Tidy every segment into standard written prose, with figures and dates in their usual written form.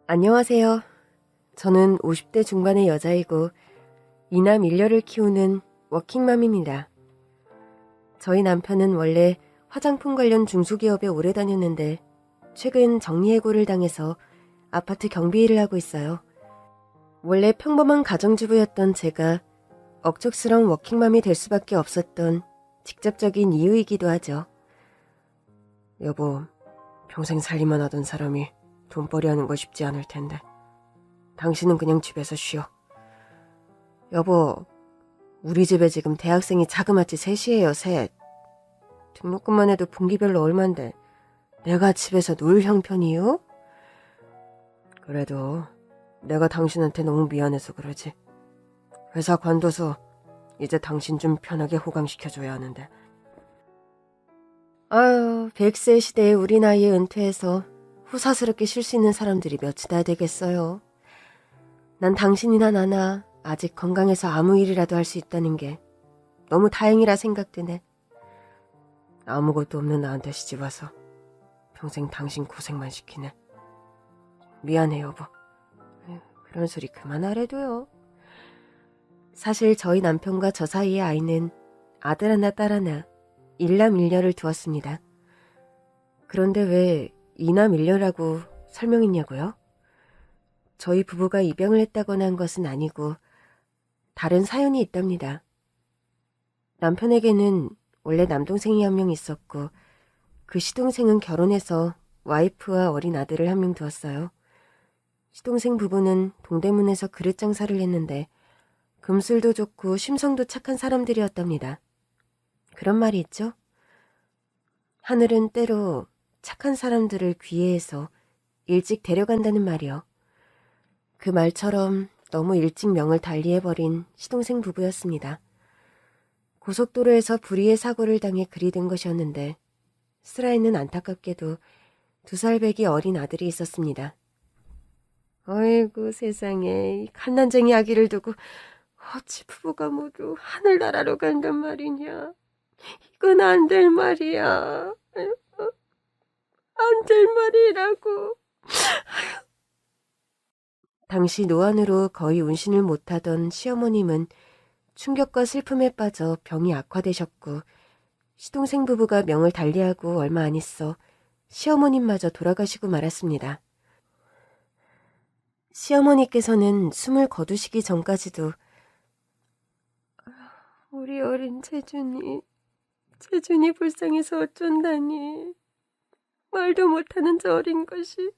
안녕하세요. 저는 50대 중반의 여자이고 이남 일녀를 키우는 워킹맘입니다. 저희 남편은 원래 화장품 관련 중소기업에 오래 다녔는데 최근 정리해고를 당해서 아파트 경비 일을 하고 있어요. 원래 평범한 가정주부였던 제가 억척스러운 워킹맘이 될 수밖에 없었던 직접적인 이유이기도 하죠. 여보, 평생 살림만 하던 사람이 돈벌이 하는 거 쉽지 않을 텐데 당신은 그냥 집에서 쉬어. 여보, 우리 집에 지금 대학생이 자그마치 셋이에요, 셋. 등록금만 해도 분기별로 얼만데 내가 집에서 놀 형편이요? 그래도 내가 당신한테 너무 미안해서 그러지. 회사 관둬서 이제 당신 좀 편하게 호강시켜줘야 하는데. 아유, 100세 시대에 우리 나이에 은퇴해서 호사스럽게 쉴 수 있는 사람들이 몇이나 되겠어요. 난 당신이나 나나 아직 건강해서 아무 일이라도 할 수 있다는 게 너무 다행이라 생각되네. 아무것도 없는 나한테 시집 와서 평생 당신 고생만 시키네. 미안해, 여보. 그런 소리 그만하래도요. 사실 저희 남편과 저 사이의 아이는 아들 하나 딸 하나 일남 일녀를 두었습니다. 그런데 왜 이남 일녀라고 설명했냐고요? 저희 부부가 입양을 했다거나 한 것은 아니고 다른 사연이 있답니다. 남편에게는 원래 남동생이 한 명 있었고 그 시동생은 결혼해서 와이프와 어린 아들을 한 명 두었어요. 시동생 부부는 동대문에서 그릇 장사를 했는데 금술도 좋고 심성도 착한 사람들이었답니다. 그런 말이 있죠? 하늘은 때로 착한 사람들을 귀해해서 일찍 데려간다는 말이요. 그 말처럼 너무 일찍 명을 달리해버린 시동생 부부였습니다. 고속도로에서 불의의 사고를 당해 그리 된 것이었는데 슬아에는 안타깝게도 2살 배기 어린 아들이 있었습니다. 어이구 세상에, 이 갓난쟁이 아기를 두고 어찌 부부가 모두 하늘나라로 간단 말이냐. 이건 안 될 말이야. 안 될 말이라고. 당시 노안으로 거의 운신을 못하던 시어머님은 충격과 슬픔에 빠져 병이 악화되셨고 시동생 부부가 명을 달리하고 얼마 안 있어 시어머님마저 돌아가시고 말았습니다. 시어머니께서는 숨을 거두시기 전까지도 우리 어린 재준이 불쌍해서 어쩐다니. 말도 못하는 저 어린 것이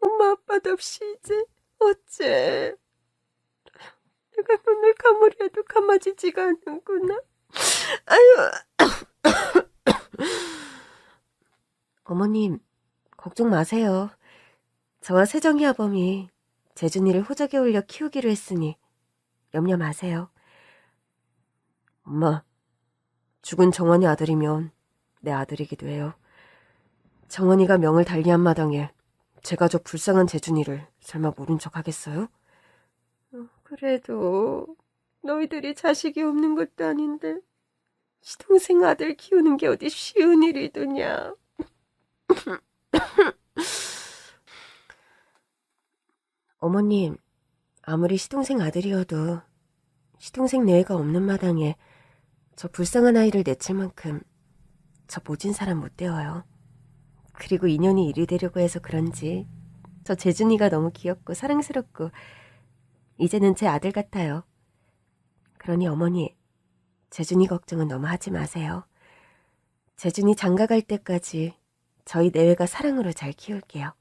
엄마 아빠도 없이 이제 어째. 내가 눈을 감으려 해도 감아지지가 않는구나. 아유. 어머님, 걱정 마세요. 저와 세정이 아범이 재준이를 호적에 올려 키우기로 했으니 염려 마세요. 엄마, 죽은 정원이 아들이면 내 아들이기도 해요. 정원이가 명을 달리한 마당에 제가 저 불쌍한 재준이를 설마 모른 척 하겠어요? 그래도 너희들이 자식이 없는 것도 아닌데 시동생 아들 키우는 게 어디 쉬운 일이더냐. 어머님, 아무리 시동생 아들이어도 시동생 내외가 없는 마당에 저 불쌍한 아이를 내칠 만큼 저 모진 사람 못 되어요. 그리고 인연이 이리 되려고 해서 그런지 저 재준이가 너무 귀엽고 사랑스럽고 이제는 제 아들 같아요. 그러니 어머니, 재준이 걱정은 너무 하지 마세요. 재준이 장가 갈 때까지 저희 내외가 사랑으로 잘 키울게요.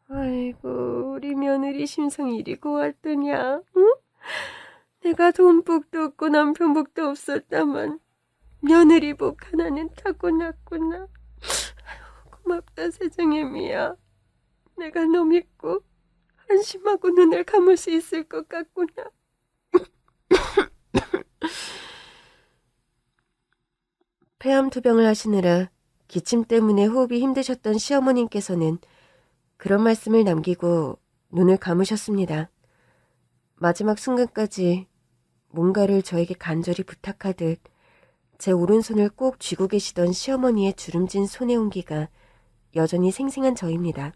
아이고, 우리 며느리 심성이 이리 고왔더냐, 응? 내가 돈복도 없고 남편복도 없었다만 며느리 복 하나는 타고났구나. 고맙다 세정애미야. 내가 너 믿고 안심하고 눈을 감을 수 있을 것 같구나. 폐암 투병을 하시느라 기침 때문에 호흡이 힘드셨던 시어머님께서는 그런 말씀을 남기고 눈을 감으셨습니다. 마지막 순간까지 뭔가를 저에게 간절히 부탁하듯 제 오른손을 꼭 쥐고 계시던 시어머니의 주름진 손의 온기가 여전히 생생한 저입니다.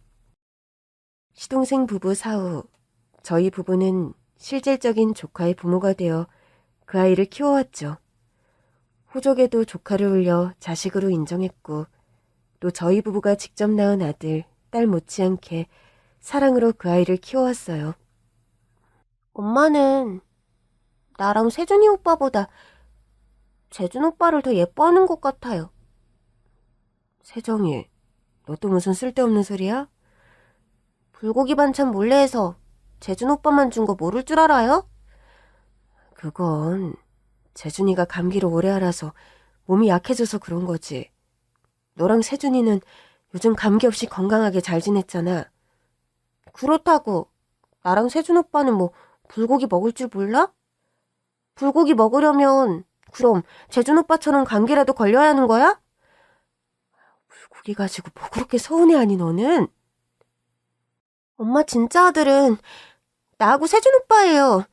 시동생 부부 사후, 저희 부부는 실질적인 조카의 부모가 되어 그 아이를 키워왔죠. 호적에도 조카를 올려 자식으로 인정했고 또 저희 부부가 직접 낳은 아들, 딸 못지않게 사랑으로 그 아이를 키워왔어요. 엄마는 나랑 세준이 오빠보다 재준 오빠를 더 예뻐하는 것 같아요. 세정이, 너 또 무슨 쓸데없는 소리야? 불고기 반찬 몰래 해서 재준 오빠만 준 거 모를 줄 알아요? 그건 재준이가 감기를 오래 앓아서 몸이 약해져서 그런 거지. 너랑 세준이는 요즘 감기 없이 건강하게 잘 지냈잖아. 그렇다고 나랑 세준 오빠는 뭐 불고기 먹을 줄 몰라? 불고기 먹으려면 그럼 재준 오빠처럼 감기라도 걸려야 하는 거야? 불고기 가지고 뭐 그렇게 서운해하니 너는? 엄마 진짜 아들은 나하고 세준 오빠예요.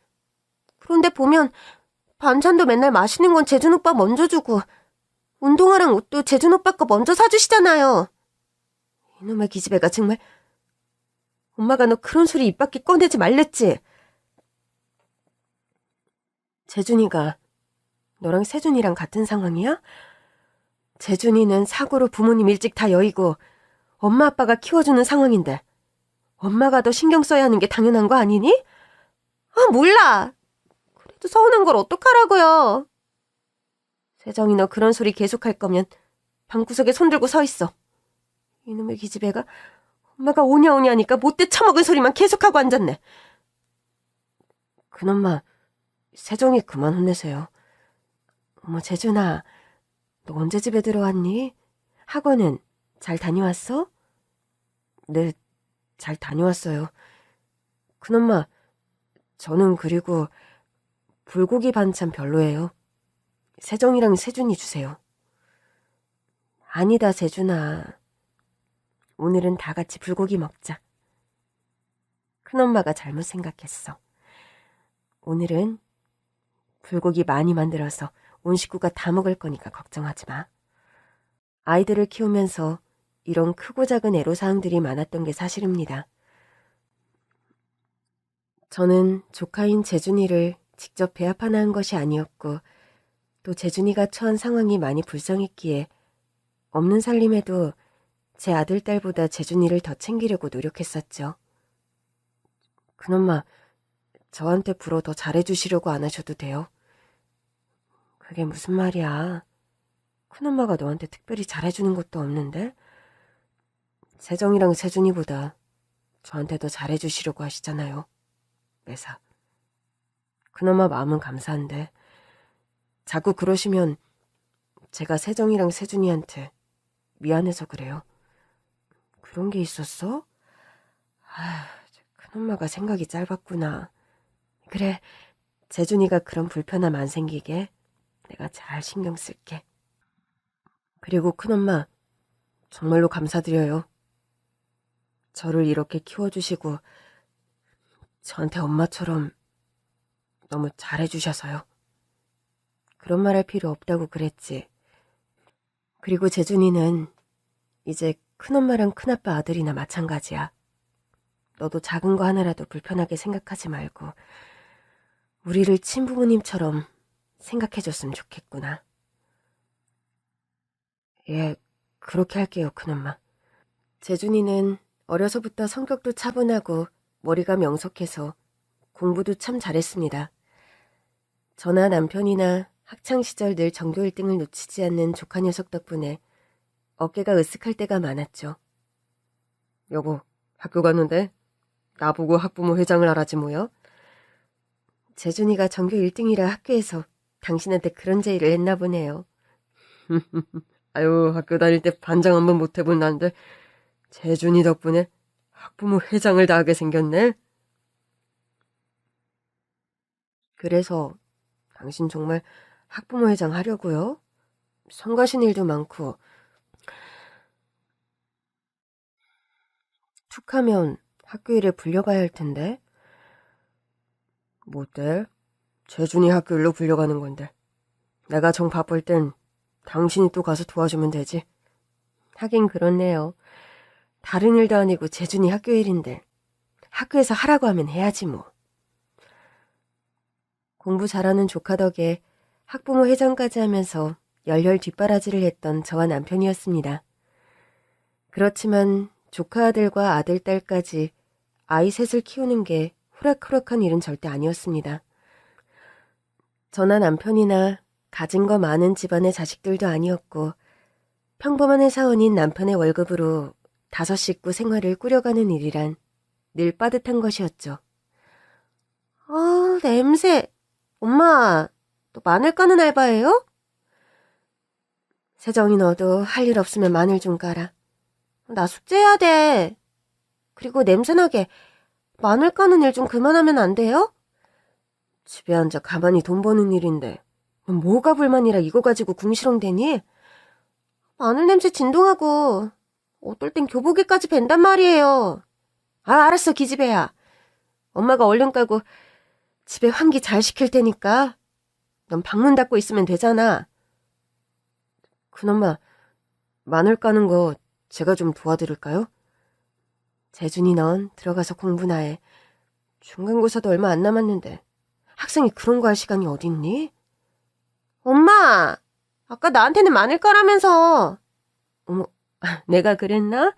그런데 보면 반찬도 맨날 맛있는 건 재준 오빠 먼저 주고 운동화랑 옷도 재준 오빠 거 먼저 사주시잖아요. 이놈의 기집애가 정말. 엄마가 너 그런 소리 입 밖에 꺼내지 말랬지. 재준이가 너랑 세준이랑 같은 상황이야? 재준이는 사고로 부모님 일찍 다 여의고 엄마 아빠가 키워주는 상황인데 엄마가 더 신경 써야 하는 게 당연한 거 아니니? 아, 몰라. 그래도 서운한 걸 어떡하라고요. 세정이 너 그런 소리 계속할 거면 방구석에 손들고 서 있어. 이놈의 기집애가 엄마가 오냐 오냐 하니까 못돼 처먹은 소리만 계속하고 앉았네. 그놈아, 세정이 그만 혼내세요. 어머, 재준아, 너 언제 집에 들어왔니? 학원은 잘 다녀왔어? 네, 잘 다녀왔어요. 그놈아, 저는 그리고 불고기 반찬 별로예요. 세정이랑 세준이 주세요. 아니다, 세준아. 오늘은 다 같이 불고기 먹자. 큰엄마가 잘못 생각했어. 오늘은 불고기 많이 만들어서 온 식구가 다 먹을 거니까 걱정하지 마. 아이들을 키우면서 이런 크고 작은 애로사항들이 많았던 게 사실입니다. 저는 조카인 재준이를 직접 배합 하나 한 것이 아니었고 또 재준이가 처한 상황이 많이 불쌍했기에 없는 살림에도 제 아들, 딸보다 재준이를 더 챙기려고 노력했었죠. 그놈아, 저한테 불어 더 잘해주시려고 안 하셔도 돼요. 그게 무슨 말이야. 큰엄마가 너한테 특별히 잘해주는 것도 없는데? 세정이랑 세준이보다 저한테 더 잘해주시려고 하시잖아요. 매사. 큰엄마 마음은 감사한데 자꾸 그러시면 제가 세정이랑 세준이한테 미안해서 그래요. 그런 게 있었어? 아, 큰엄마가 생각이 짧았구나. 그래, 재준이가 그런 불편함 안 생기게 내가 잘 신경 쓸게. 그리고 큰엄마, 정말로 감사드려요. 저를 이렇게 키워주시고 저한테 엄마처럼 너무 잘해주셔서요. 그런 말 할 필요 없다고 그랬지. 그리고 재준이는 이제 큰엄마랑 큰아빠 아들이나 마찬가지야. 너도 작은 거 하나라도 불편하게 생각하지 말고 우리를 친부모님처럼 생각해줬으면 좋겠구나. 예, 그렇게 할게요, 큰엄마. 재준이는 어려서부터 성격도 차분하고 머리가 명석해서 공부도 참 잘했습니다. 저나 남편이나 학창시절 늘 전교 1등을 놓치지 않는 조카 녀석 덕분에 어깨가 으쓱할 때가 많았죠. 여보, 학교 갔는데? 나보고 학부모 회장을 하라지 뭐야? 재준이가 전교 1등이라 학교에서 당신한테 그런 제의를 했나 보네요. 아유, 학교 다닐 때 반장 한번 못 해본 난데 재준이 덕분에 학부모 회장을 다 하게 생겼네. 그래서 당신 정말 학부모 회장 하려고요? 성가신 일도 많고 툭하면 학교 일에 불려가야 할 텐데. 뭐 어때? 재준이 학교 일로 불려가는 건데 내가 정 바쁠 땐 당신이 또 가서 도와주면 되지. 하긴 그렇네요. 다른 일도 아니고 재준이 학교 일인데 학교에서 하라고 하면 해야지 뭐. 공부 잘하는 조카 덕에 학부모 회장까지 하면서 열혈 뒷바라지를 했던 저와 남편이었습니다. 그렇지만 조카 아들과 아들, 딸까지 아이 셋을 키우는 게 호락호락한 일은 절대 아니었습니다. 저나 남편이나 가진 거 많은 집안의 자식들도 아니었고 평범한 회사원인 남편의 월급으로 5식구 생활을 꾸려가는 일이란 늘 빠듯한 것이었죠. 아, 냄새. 엄마, 너 마늘 까는 알바예요? 세정이 너도 할 일 없으면 마늘 좀 깔아. 나 숙제해야 돼. 그리고 냄새나게 마늘 까는 일 좀 그만하면 안 돼요? 집에 앉아 가만히 돈 버는 일인데 넌 뭐가 불만이라 이거 가지고 궁시렁대니? 마늘 냄새 진동하고 어떨 땐 교복에까지 밴단 말이에요. 아, 알았어, 기집애야. 엄마가 얼른 까고 집에 환기 잘 시킬 테니까 넌 방문 닫고 있으면 되잖아. 그나마 마늘 까는 거 제가 좀 도와드릴까요? 재준이 넌 들어가서 공부나 해. 중간고사도 얼마 안 남았는데 학생이 그런 거 할 시간이 어딨니? 엄마! 아까 나한테는 마늘 까라면서. 어머, 내가 그랬나?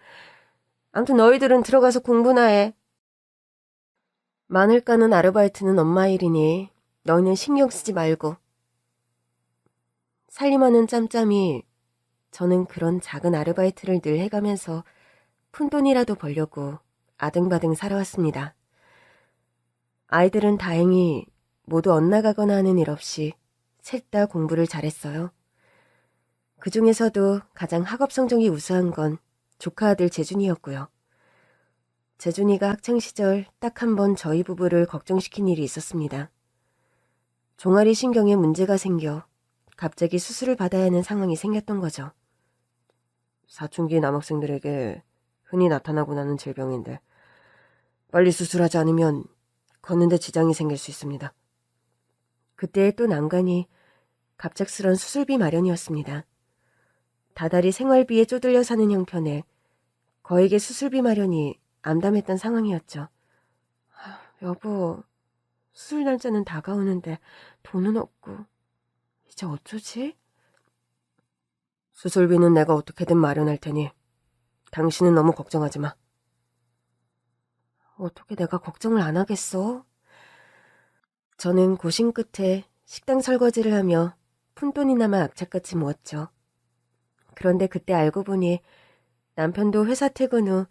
아무튼 너희들은 들어가서 공부나 해. 마늘 까는 아르바이트는 엄마 일이니 너희는 신경 쓰지 말고. 살림하는 짬짬이 저는 그런 작은 아르바이트를 늘 해가면서 푼돈이라도 벌려고 아등바등 살아왔습니다. 아이들은 다행히 모두 엇나가거나 하는 일 없이 셋 다 공부를 잘했어요. 그 중에서도 가장 학업 성적이 우수한 건 조카 아들 재준이였고요. 재준이가 학창시절 딱 한 번 저희 부부를 걱정시킨 일이 있었습니다. 종아리 신경에 문제가 생겨 갑자기 수술을 받아야 하는 상황이 생겼던 거죠. 사춘기 남학생들에게 흔히 나타나고 나는 질병인데 빨리 수술하지 않으면 걷는데 지장이 생길 수 있습니다. 그때의 또 난관이 갑작스런 수술비 마련이었습니다. 다달이 생활비에 쪼들려 사는 형편에 거액의 수술비 마련이 암담했던 상황이었죠. 여보, 수술 날짜는 다가오는데 돈은 없고 이제 어쩌지? 수술비는 내가 어떻게든 마련할 테니 당신은 너무 걱정하지 마. 어떻게 내가 걱정을 안 하겠어? 저는 고심 끝에 식당 설거지를 하며 푼돈이나마 악착같이 모았죠. 그런데 그때 알고 보니 남편도 회사 퇴근 후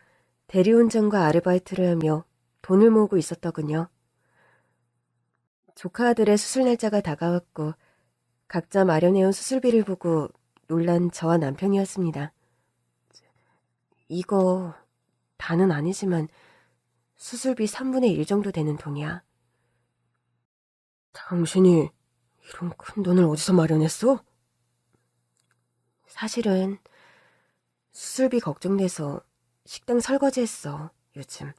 대리운전과 아르바이트를 하며 돈을 모으고 있었더군요. 조카 아들의 수술 날짜가 다가왔고 각자 마련해온 수술비를 보고 놀란 저와 남편이었습니다. 이거 다는 아니지만 수술비 3분의 1 정도 되는 돈이야. 당신이 이런 큰 돈을 어디서 마련했어? 사실은 수술비 걱정돼서 식당 설거지했어, 요즘.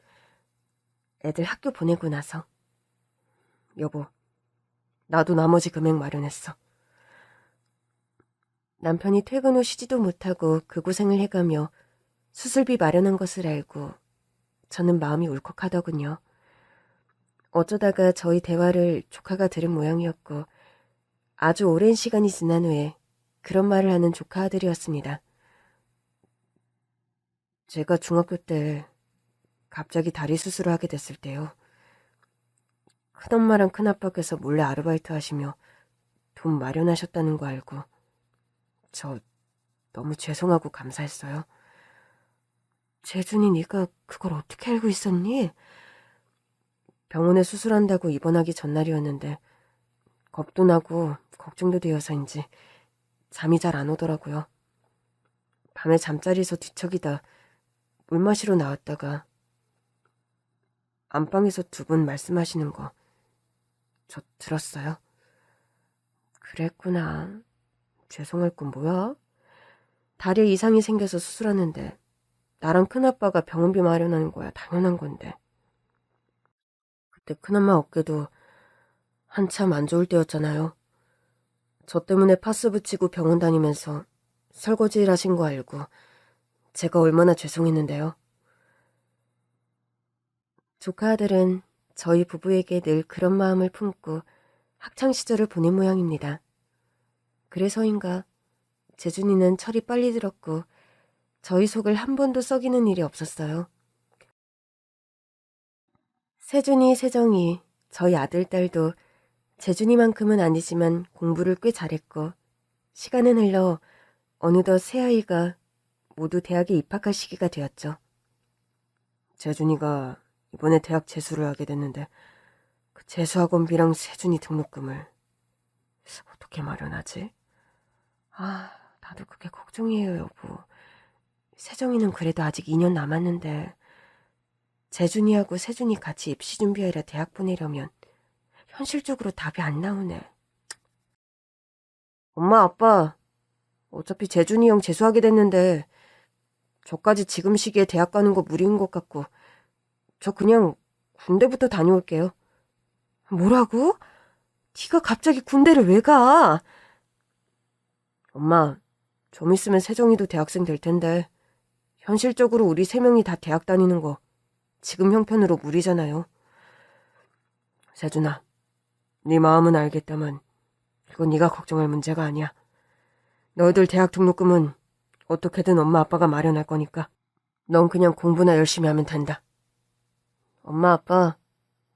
애들 학교 보내고 나서. 여보, 나도 나머지 금액 마련했어. 남편이 퇴근 후 쉬지도 못하고 그 고생을 해가며 수술비 마련한 것을 알고 저는 마음이 울컥하더군요. 어쩌다가 저희 대화를 조카가 들은 모양이었고 아주 오랜 시간이 지난 후에 그런 말을 하는 조카 아들이었습니다. 제가 중학교 때 갑자기 다리 수술을 하게 됐을 때요. 큰엄마랑 큰아빠께서 몰래 아르바이트 하시며 돈 마련하셨다는 거 알고 저 너무 죄송하고 감사했어요. 재준이 네가 그걸 어떻게 알고 있었니? 병원에 수술한다고 입원하기 전날이었는데 겁도 나고 걱정도 되어서인지 잠이 잘 안 오더라고요. 밤에 잠자리에서 뒤척이다 물 마시러 나왔다가 안방에서 두 분 말씀하시는 거 저 들었어요. 그랬구나. 죄송할 건 뭐야? 다리에 이상이 생겨서 수술하는데 나랑 큰아빠가 병원비 마련하는 거야 당연한 건데. 그때 큰엄마 어깨도 한참 안 좋을 때였잖아요. 저 때문에 파스 붙이고 병원 다니면서 설거지 일 하신 거 알고 제가 얼마나 죄송했는데요. 조카 아들은 저희 부부에게 늘 그런 마음을 품고 학창시절을 보낸 모양입니다. 그래서인가 재준이는 철이 빨리 들었고 저희 속을 한 번도 썩이는 일이 없었어요. 세준이, 세정이, 저희 아들, 딸도 재준이만큼은 아니지만 공부를 꽤 잘했고 시간은 흘러 어느덧 세 아이가 모두 대학에 입학할 시기가 되었죠. 재준이가 이번에 대학 재수를 하게 됐는데 그 재수학원비랑 세준이 등록금을 어떻게 마련하지? 나도 그게 걱정이에요, 여보. 세정이는 그래도 아직 2년 남았는데 재준이하고 세준이 같이 입시 준비하러 대학 보내려면 현실적으로 답이 안 나오네. 엄마, 아빠, 어차피 재준이 형 재수하게 됐는데 저까지 지금 시기에 대학 가는 거 무리인 것 같고 저 그냥 군대부터 다녀올게요. 뭐라고? 네가 갑자기 군대를 왜 가? 엄마, 좀 있으면 세정이도 대학생 될 텐데 현실적으로 우리 3명이 다 대학 다니는 거 지금 형편으로 무리잖아요. 세준아, 네 마음은 알겠다만 이건 네가 걱정할 문제가 아니야. 너희들 대학 등록금은 어떻게든 엄마 아빠가 마련할 거니까 넌 그냥 공부나 열심히 하면 된다. 엄마 아빠,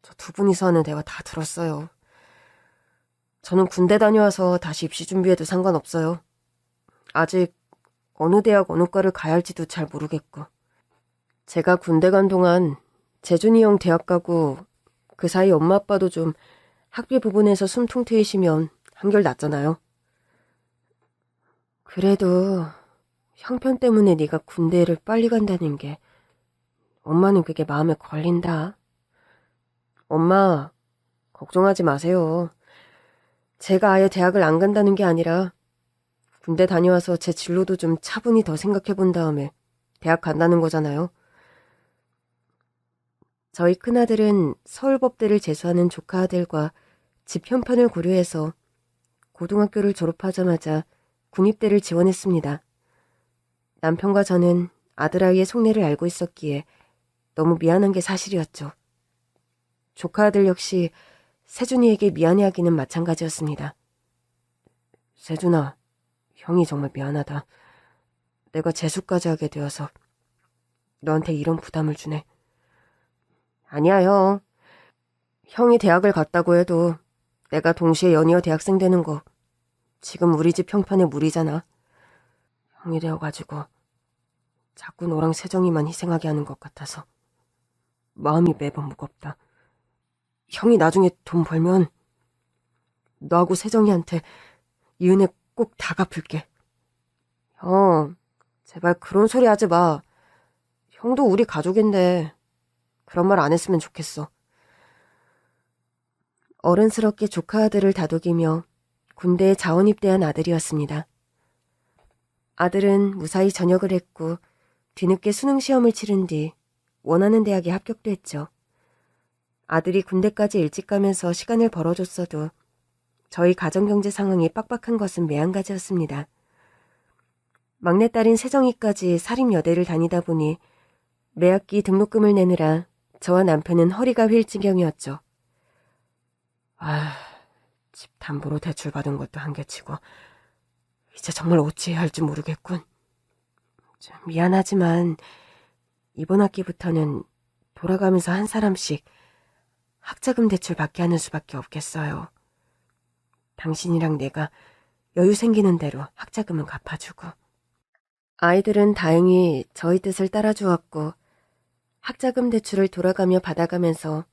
저 두 분이서 하는 대화 다 들었어요. 저는 군대 다녀와서 다시 입시 준비해도 상관없어요. 아직 어느 대학 어느 과를 가야 할지도 잘 모르겠고. 제가 군대 간 동안 재준이 형 대학 가고 그 사이 엄마 아빠도 좀 학비 부분에서 숨통 트이시면 한결 낫잖아요. 그래도 형편 때문에 네가 군대를 빨리 간다는 게 엄마는 그게 마음에 걸린다. 엄마, 걱정하지 마세요. 제가 아예 대학을 안 간다는 게 아니라 군대 다녀와서 제 진로도 좀 차분히 더 생각해 본 다음에 대학 간다는 거잖아요. 저희 큰아들은 서울법대를 재수하는 조카 아들과 집 형편을 고려해서 고등학교를 졸업하자마자 군입대를 지원했습니다. 남편과 저는 아들아이의 속내를 알고 있었기에 너무 미안한 게 사실이었죠. 조카 아들 역시 세준이에게 미안해하기는 마찬가지였습니다. 세준아, 형이 정말 미안하다. 내가 재수까지 하게 되어서 너한테 이런 부담을 주네. 아니야, 형. 형이 대학을 갔다고 해도 내가 동시에 연이어 대학생 되는 거 지금 우리 집 형편에 무리잖아. 형이 되어가지고 자꾸 너랑 세정이만 희생하게 하는 것 같아서 마음이 매번 무겁다. 형이 나중에 돈 벌면 너하고 세정이한테 이 은혜 꼭 다 갚을게. 형, 제발 그런 소리 하지 마. 형도 우리 가족인데 그런 말 안 했으면 좋겠어. 어른스럽게 조카 아들을 다독이며 군대에 자원 입대한 아들이었습니다. 아들은 무사히 전역을 했고 뒤늦게 수능 시험을 치른 뒤 원하는 대학에 합격도 했죠. 아들이 군대까지 일찍 가면서 시간을 벌어줬어도 저희 가정경제 상황이 빡빡한 것은 매한가지였습니다. 막내딸인 세정이까지 사립여대를 다니다 보니 매학기 등록금을 내느라 저와 남편은 허리가 휠 지경이었죠. 집 담보로 대출 받은 것도 한계치고 이제 정말 어찌해야 할지 모르겠군. 미안하지만 이번 학기부터는 돌아가면서 한 사람씩 학자금 대출 받게 하는 수밖에 없겠어요. 당신이랑 내가 여유 생기는 대로 학자금은 갚아주고. 아이들은 다행히 저희 뜻을 따라주었고 학자금 대출을 돌아가며 받아가면서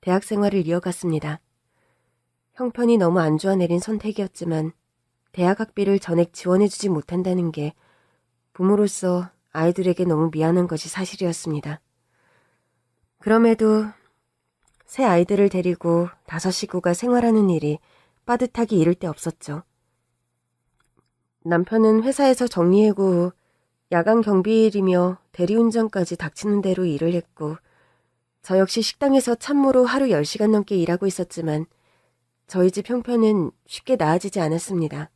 대학 생활을 이어갔습니다. 형편이 너무 안 좋아 내린 선택이었지만 대학 학비를 전액 지원해주지 못한다는 게 부모로서 아이들에게 너무 미안한 것이 사실이었습니다. 그럼에도 새 아이들을 데리고 5 식구가 생활하는 일이 빠듯하기 이를 데 없었죠. 남편은 회사에서 정리해고 후 야간 경비일이며 대리운전까지 닥치는 대로 일을 했고 저 역시 식당에서 참모로 하루 10시간 넘게 일하고 있었지만 저희 집 형편은 쉽게 나아지지 않았습니다.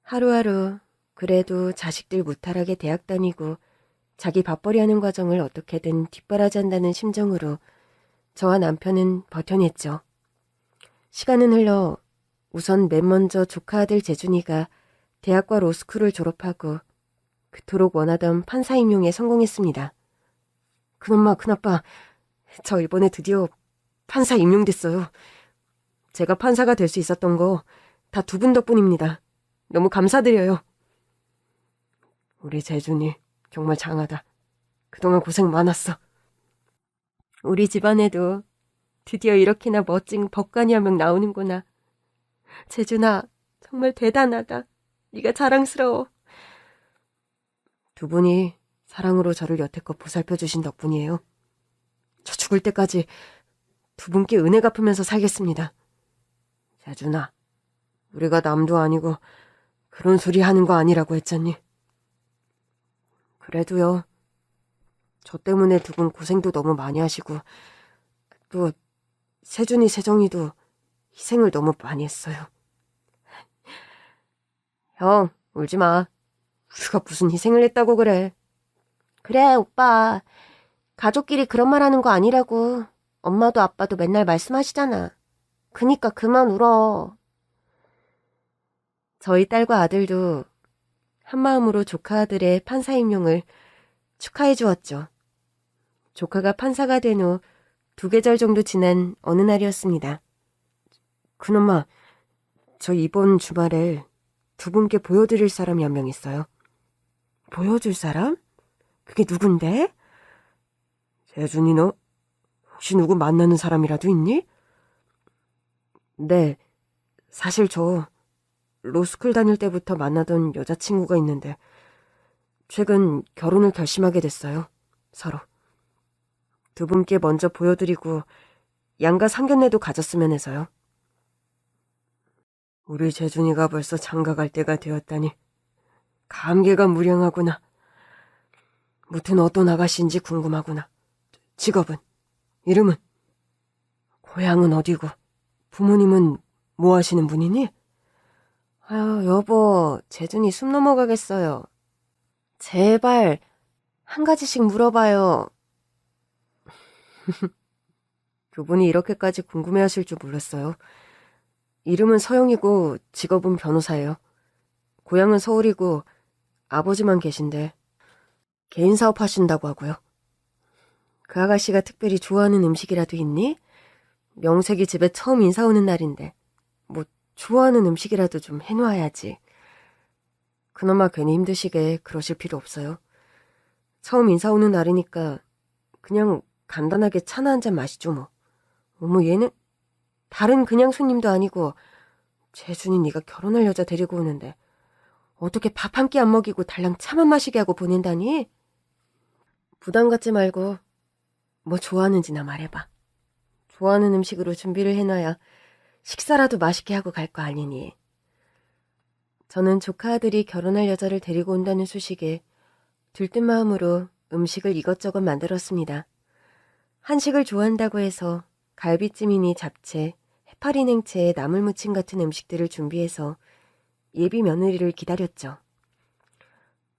하루하루 그래도 자식들 무탈하게 대학 다니고 자기 밥벌이하는 과정을 어떻게든 뒷바라지한다는 심정으로 저와 남편은 버텨냈죠. 시간은 흘러 우선 맨 먼저 조카 아들 재준이가 대학과 로스쿨을 졸업하고 그토록 원하던 판사 임용에 성공했습니다. 큰엄마, 큰아빠, 저 이번에 드디어 판사 임용됐어요. 제가 판사가 될 수 있었던 거 다 두 분 덕분입니다. 너무 감사드려요. 우리 재준이 정말 장하다. 그동안 고생 많았어. 우리 집안에도 드디어 이렇게나 멋진 법관이 한 명 나오는구나. 재준아, 정말 대단하다. 네가 자랑스러워. 두 분이 사랑으로 저를 여태껏 보살펴 주신 덕분이에요. 저 죽을 때까지 두 분께 은혜 갚으면서 살겠습니다. 재준아, 우리가 남도 아니고 그런 소리 하는 거 아니라고 했잖니. 그래도요. 저 때문에 두 분 고생도 너무 많이 하시고 또 세준이, 세정이도 희생을 너무 많이 했어요. 형, 울지 마. 우리가 무슨 희생을 했다고 그래. 그래, 오빠. 가족끼리 그런 말 하는 거 아니라고. 엄마도 아빠도 맨날 말씀하시잖아. 그니까 그만 울어. 저희 딸과 아들도 한마음으로 조카 아들의 판사 임용을 축하해 주었죠. 조카가 판사가 된 후 2계절 정도 지난 어느 날이었습니다. 큰엄마, 저 이번 주말에 두 분께 보여드릴 사람이 한 명 있어요. 보여줄 사람? 그게 누군데? 재준이 너 혹시 누구 만나는 사람이라도 있니? 네, 사실 저 로스쿨 다닐 때부터 만나던 여자친구가 있는데 최근 결혼을 결심하게 됐어요. 서로. 두 분께 먼저 보여드리고 양가 상견례도 가졌으면 해서요. 우리 재준이가 벌써 장가갈 때가 되었다니 감개가 무량하구나. 무튼 어떤 아가씨인지 궁금하구나. 직업은? 이름은? 고향은 어디고? 부모님은 뭐 하시는 분이니? 아유, 여보, 재준이 숨 넘어가겠어요. 제발 한 가지씩 물어봐요. 두 분이 이렇게까지 궁금해하실 줄 몰랐어요. 이름은 서영이고 직업은 변호사예요. 고향은 서울이고 아버지만 계신데 개인 사업 하신다고 하고요. 그 아가씨가 특별히 좋아하는 음식이라도 있니? 명색이 집에 처음 인사 오는 날인데 뭐 좋아하는 음식이라도 좀 해놓아야지. 그나마 괜히 힘드시게 그러실 필요 없어요. 처음 인사 오는 날이니까 그냥 간단하게 차나 한 잔 마시죠 뭐. 어머 얘는 다른 그냥 손님도 아니고 재준이 네가 결혼할 여자 데리고 오는데 어떻게 밥 한 끼 안 먹이고 달랑 차만 마시게 하고 보낸다니? 부담 갖지 말고 뭐 좋아하는지나 말해봐. 좋아하는 음식으로 준비를 해놔야 식사라도 맛있게 하고 갈 거 아니니. 저는 조카 아들이 결혼할 여자를 데리고 온다는 소식에 들뜬 마음으로 음식을 이것저것 만들었습니다. 한식을 좋아한다고 해서 갈비찜이니 잡채, 해파리 냉채에 나물무침 같은 음식들을 준비해서 예비 며느리를 기다렸죠.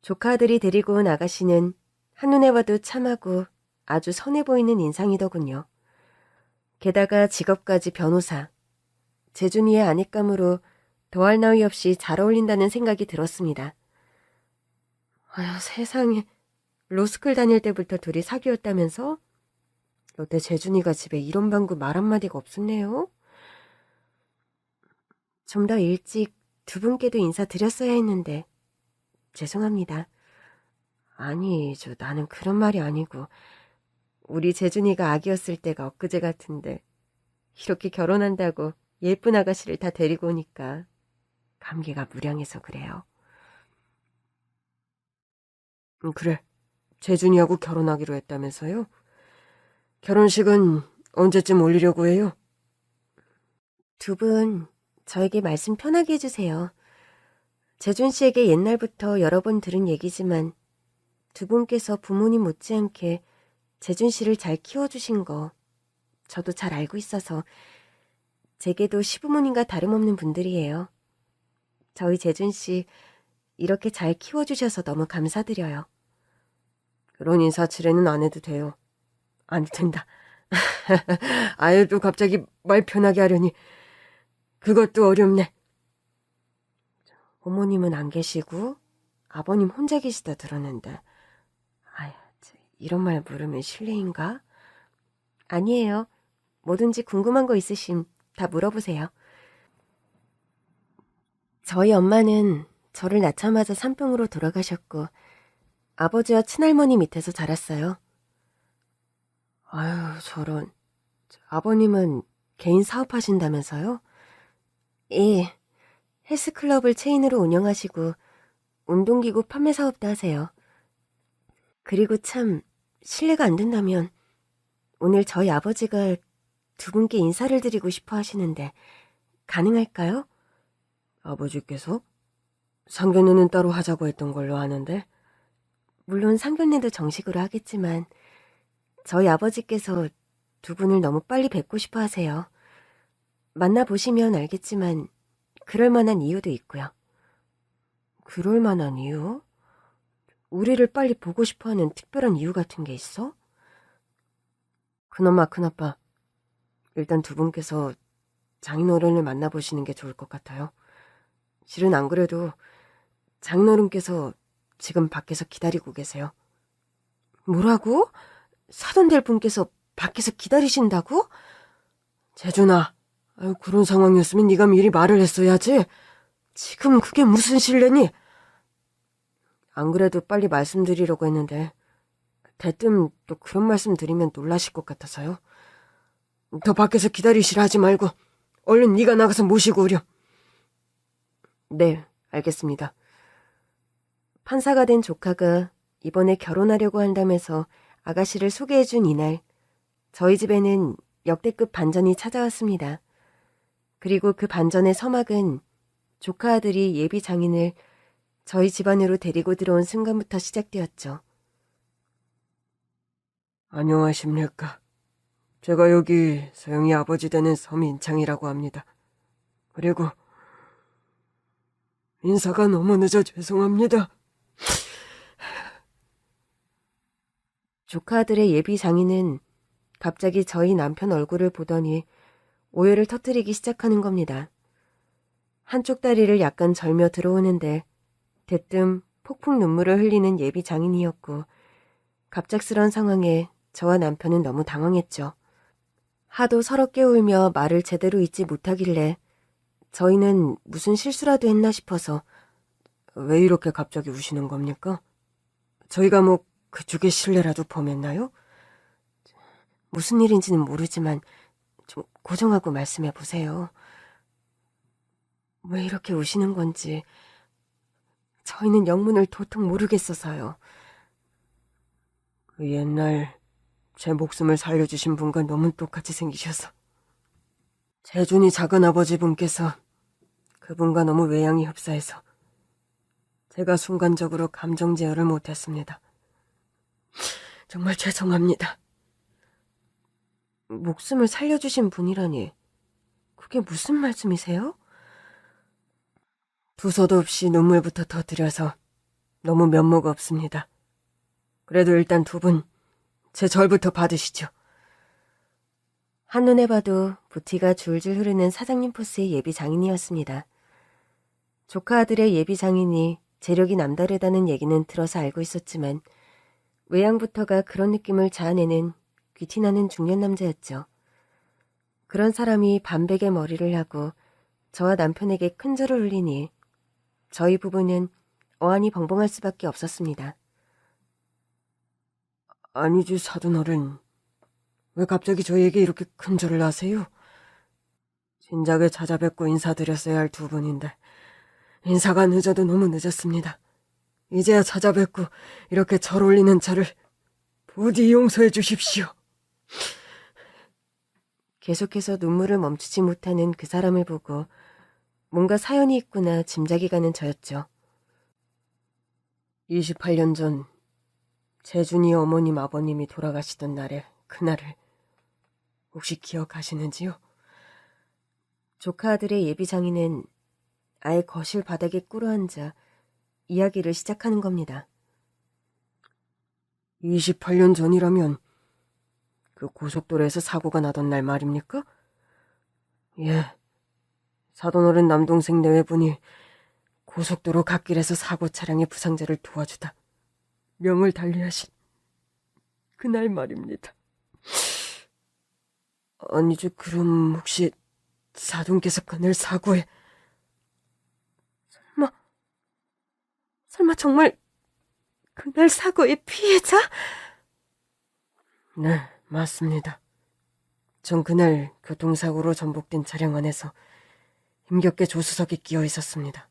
조카 아들이 데리고 온 아가씨는 한눈에 봐도 참하고 아주 선해 보이는 인상이더군요. 게다가 직업까지 변호사. 재준이의 아내감으로 더할 나위 없이 잘 어울린다는 생각이 들었습니다. 아유, 세상에. 로스쿨 다닐 때부터 둘이 사귀었다면서? 여태 재준이가 집에 이런 방구 말 한마디가 없었네요. 좀 더 일찍 두 분께도 인사드렸어야 했는데 죄송합니다. 아니, 나는 그런 말이 아니고 우리 재준이가 아기였을 때가 엊그제 같은데 이렇게 결혼한다고 예쁜 아가씨를 다 데리고 오니까 감기가 무량해서 그래요. 그래, 재준이하고 결혼하기로 했다면서요? 결혼식은 언제쯤 올리려고 해요? 두 분 저에게 말씀 편하게 해주세요. 재준 씨에게 옛날부터 여러 번 들은 얘기지만 두 분께서 부모님 못지않게 재준 씨를 잘 키워주신 거 저도 잘 알고 있어서 제게도 시부모님과 다름없는 분들이에요. 저희 재준 씨 이렇게 잘 키워주셔서 너무 감사드려요. 그런 인사치레는 안 해도 돼요. 안 된다. 아유도 갑자기 말 편하게 하려니 그것도 어렵네. 어머님은 안 계시고 아버님 혼자 계시다 들었는데 아유, 이런 말 물으면 실례인가? 아니에요. 뭐든지 궁금한 거 있으심 다 물어보세요. 저희 엄마는 저를 낳자마자 산병으로 돌아가셨고 아버지와 친할머니 밑에서 자랐어요. 아유, 저런. 아버님은 개인 사업하신다면서요? 예, 헬스클럽을 체인으로 운영하시고 운동기구 판매 사업도 하세요. 그리고 참 실례가 안 된다면 오늘 저희 아버지가 두 분께 인사를 드리고 싶어 하시는데 가능할까요? 아버지께서? 상견례는 따로 하자고 했던 걸로 아는데. 물론 상견례도 정식으로 하겠지만 저희 아버지께서 두 분을 너무 빨리 뵙고 싶어 하세요. 만나보시면 알겠지만 그럴 만한 이유도 있고요. 그럴 만한 이유? 우리를 빨리 보고 싶어하는 특별한 이유 같은 게 있어? 큰엄마, 큰아빠, 일단 두 분께서 장인어른을 만나보시는 게 좋을 것 같아요. 실은 안 그래도 장인어른께서 지금 밖에서 기다리고 계세요. 뭐라고? 사돈될 분께서 밖에서 기다리신다고? 재준아, 아유, 그런 상황이었으면 네가 미리 말을 했어야지. 지금 그게 무슨 실례니? 안 그래도 빨리 말씀드리려고 했는데 대뜸 또 그런 말씀 드리면 놀라실 것 같아서요. 더 밖에서 기다리시라 하지 말고 얼른 네가 나가서 모시고 오렴. 네, 알겠습니다. 판사가 된 조카가 이번에 결혼하려고 한다면서 아가씨를 소개해준 이날 저희 집에는 역대급 반전이 찾아왔습니다. 그리고 그 반전의 서막은 조카 아들이 예비 장인을 저희 집안으로 데리고 들어온 순간부터 시작되었죠. 안녕하십니까. 제가 여기 서영이 아버지 되는 서민창이라고 합니다. 그리고 인사가 너무 늦어 죄송합니다. 조카 아들의 예비 장인은 갑자기 저희 남편 얼굴을 보더니 오해를 터뜨리기 시작하는 겁니다. 한쪽 다리를 약간 절며 들어오는데 대뜸 폭풍 눈물을 흘리는 예비 장인이었고 갑작스런 상황에 저와 남편은 너무 당황했죠. 하도 서럽게 울며 말을 제대로 잇지 못하길래 저희는 무슨 실수라도 했나 싶어서 왜 이렇게 갑자기 우시는 겁니까? 저희가 뭐 그쪽에 실례라도 범했나요? 무슨 일인지는 모르지만 좀 고정하고 말씀해 보세요. 왜 이렇게 우시는 건지 저희는 영문을 도통 모르겠어서요. 그 옛날 제 목숨을 살려주신 분과 너무 똑같이 생기셔서 재준이 작은아버지 분께서 그분과 너무 외양이 흡사해서 제가 순간적으로 감정 제어를 못했습니다. 정말 죄송합니다. 목숨을 살려주신 분이라니 그게 무슨 말씀이세요? 두서도 없이 눈물부터 터뜨려서 너무 면모가 없습니다. 그래도 일단 두 분 제 절부터 받으시죠. 한눈에 봐도 부티가 줄줄 흐르는 사장님 포스의 예비 장인이었습니다. 조카 아들의 예비 장인이 재력이 남다르다는 얘기는 들어서 알고 있었지만 외양부터가 그런 느낌을 자아내는 귀티나는 중년 남자였죠. 그런 사람이 반백의 머리를 하고 저와 남편에게 큰 절을 올리니 저희 부부는 어안이 벙벙할 수밖에 없었습니다. 아니지, 사돈어른. 왜 갑자기 저희에게 이렇게 큰 절을 하세요? 진작에 찾아뵙고 인사드렸어야 할 두 분인데 인사가 늦어도 너무 늦었습니다. 이제야 찾아뵙고 이렇게 절 올리는 저를 부디 용서해 주십시오. 계속해서 눈물을 멈추지 못하는 그 사람을 보고 뭔가 사연이 있구나 짐작이 가는 저였죠. 28년 전 재준이 어머님 아버님이 돌아가시던 날에 그날을 혹시 기억하시는지요? 조카 아들의 예비 장인은 아예 거실 바닥에 꿇어앉아 이야기를 시작하는 겁니다. 28년 전이라면 그 고속도로에서 사고가 나던 날 말입니까? 예, 사돈어른 남동생 내외분이 고속도로 갓길에서 사고 차량의 부상자를 도와주다 명을 달리하신 그날 말입니다. 아니죠, 그럼 혹시 사돈께서 그날 사고에... 설마 정말 그날 사고의 피해자? 네, 맞습니다. 전 그날 교통사고로 전복된 차량 안에서 힘겹게 조수석에 끼어 있었습니다.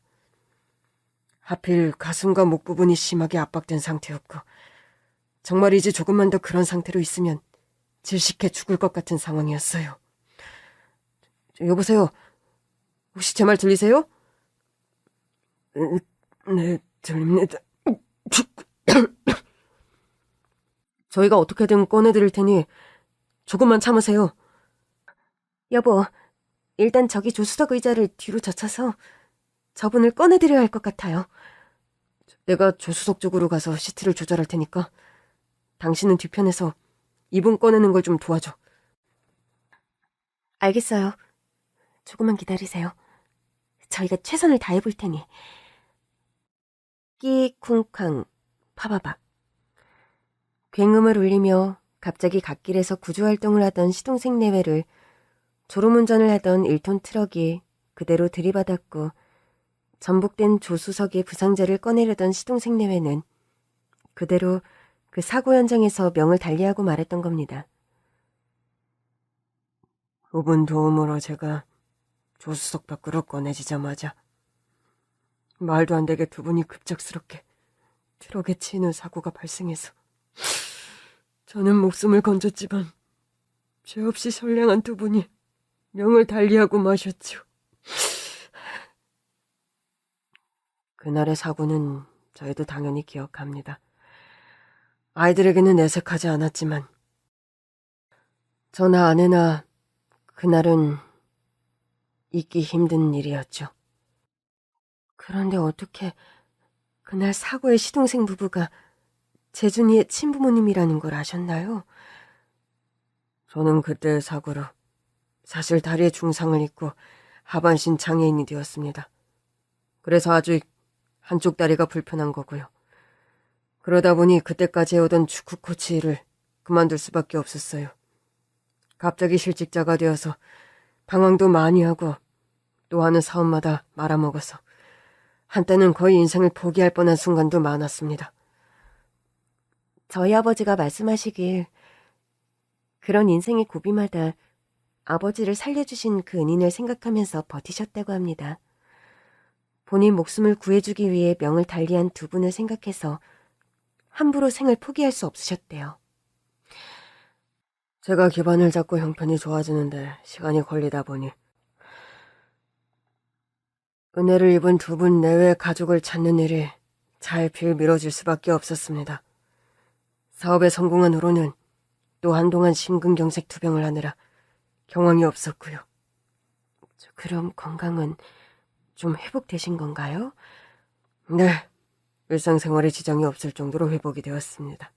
하필 가슴과 목 부분이 심하게 압박된 상태였고 정말이지 조금만 더 그런 상태로 있으면 질식해 죽을 것 같은 상황이었어요. 여보세요? 혹시 제 말 들리세요? 네, 들립니다. 저희가 어떻게든 꺼내드릴 테니 조금만 참으세요. 여보, 일단 저기 조수석 의자를 뒤로 젖혀서 저분을 꺼내드려야 할 것 같아요. 내가 조수석 쪽으로 가서 시트를 조절할 테니까 당신은 뒤편에서 이분 꺼내는 걸 좀 도와줘. 알겠어요. 조금만 기다리세요. 저희가 최선을 다해볼 테니. 끼쿵쾅 파바박. 굉음을 울리며 갑자기 갓길에서 구조활동을 하던 시동생 내외를 졸음운전을 하던 1톤 트럭이 그대로 들이받았고 전복된 조수석의 부상자를 꺼내려던 시동생 내외는 그대로 그 사고 현장에서 명을 달리하고 말했던 겁니다. 5분 도움으로 제가 조수석 밖으로 꺼내지자마자 말도 안 되게 두 분이 급작스럽게 트럭에 치이는 사고가 발생해서 저는 목숨을 건졌지만 죄 없이 선량한 두 분이 명을 달리하고 마셨죠. 그날의 사고는 저희도 당연히 기억합니다. 아이들에게는 내색하지 않았지만 저나 아내나 그날은 잊기 힘든 일이었죠. 그런데 어떻게 그날 사고의 시동생 부부가 재준이의 친부모님이라는 걸 아셨나요? 저는 그때의 사고로 사실 다리에 중상을 입고 하반신 장애인이 되었습니다. 그래서 아주 한쪽 다리가 불편한 거고요. 그러다 보니 그때까지 해오던 축구 코치 일을 그만둘 수밖에 없었어요. 갑자기 실직자가 되어서 방황도 많이 하고 또 하는 사업마다 말아먹어서 한때는 거의 인생을 포기할 뻔한 순간도 많았습니다. 저희 아버지가 말씀하시길 그런 인생의 고비마다 아버지를 살려주신 그 은인을 생각하면서 버티셨다고 합니다. 본인 목숨을 구해주기 위해 명을 달리한 두 분을 생각해서 함부로 생을 포기할 수 없으셨대요. 제가 기반을 잡고 형편이 좋아지는데 시간이 걸리다 보니 은혜를 입은 두 분 내외의 가족을 찾는 일이 차일피일 미뤄질 수밖에 없었습니다. 사업에 성공한 후로는 또 한동안 심근경색 투병을 하느라 경황이 없었고요. 그럼 건강은 좀 회복되신 건가요? 네, 일상생활에 지장이 없을 정도로 회복이 되었습니다.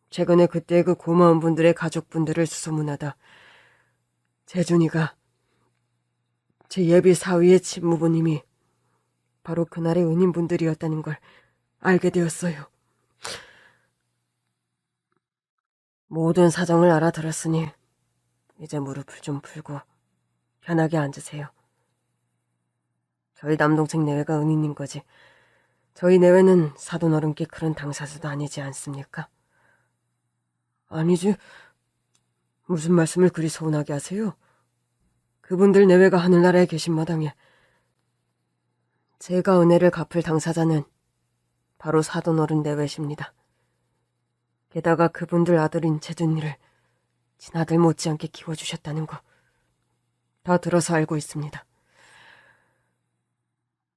최근에 그때 그 고마운 분들의 가족분들을 수소문하다 재준이가 제 예비 사위의 친모부님이 바로 그날의 은인분들이었다는 걸 알게 되었어요. 모든 사정을 알아들었으니 이제 무릎을 좀 풀고 편하게 앉으세요. 저희 남동생 내외가 은인인 거지 저희 내외는 사돈어른께 그런 당사자도 아니지 않습니까? 아니지. 무슨 말씀을 그리 서운하게 하세요? 그분들 내외가 하늘나라에 계신 마당에 제가 은혜를 갚을 당사자는 바로 사돈어른 내외십니다. 게다가 그분들 아들인 재준이를 친아들 못지않게 키워주셨다는 거 다 들어서 알고 있습니다.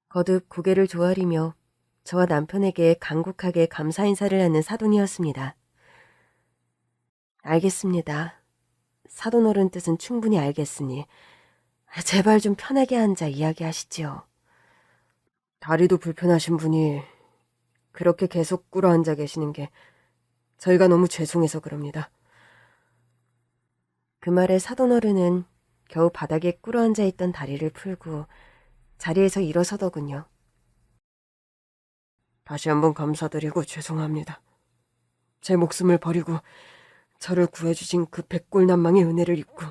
거듭 고개를 조아리며 저와 남편에게 간곡하게 감사 인사를 하는 사돈이었습니다. 알겠습니다. 사돈어른 뜻은 충분히 알겠으니 제발 좀 편하게 앉아 이야기하시지요. 다리도 불편하신 분이 그렇게 계속 꿇어 앉아 계시는 게 저희가 너무 죄송해서 그럽니다. 그 말에 사돈어른은 겨우 바닥에 꿇어앉아 있던 다리를 풀고 자리에서 일어서더군요. 다시 한번 감사드리고 죄송합니다. 제 목숨을 버리고 저를 구해주신 그 백골난망의 은혜를 잊고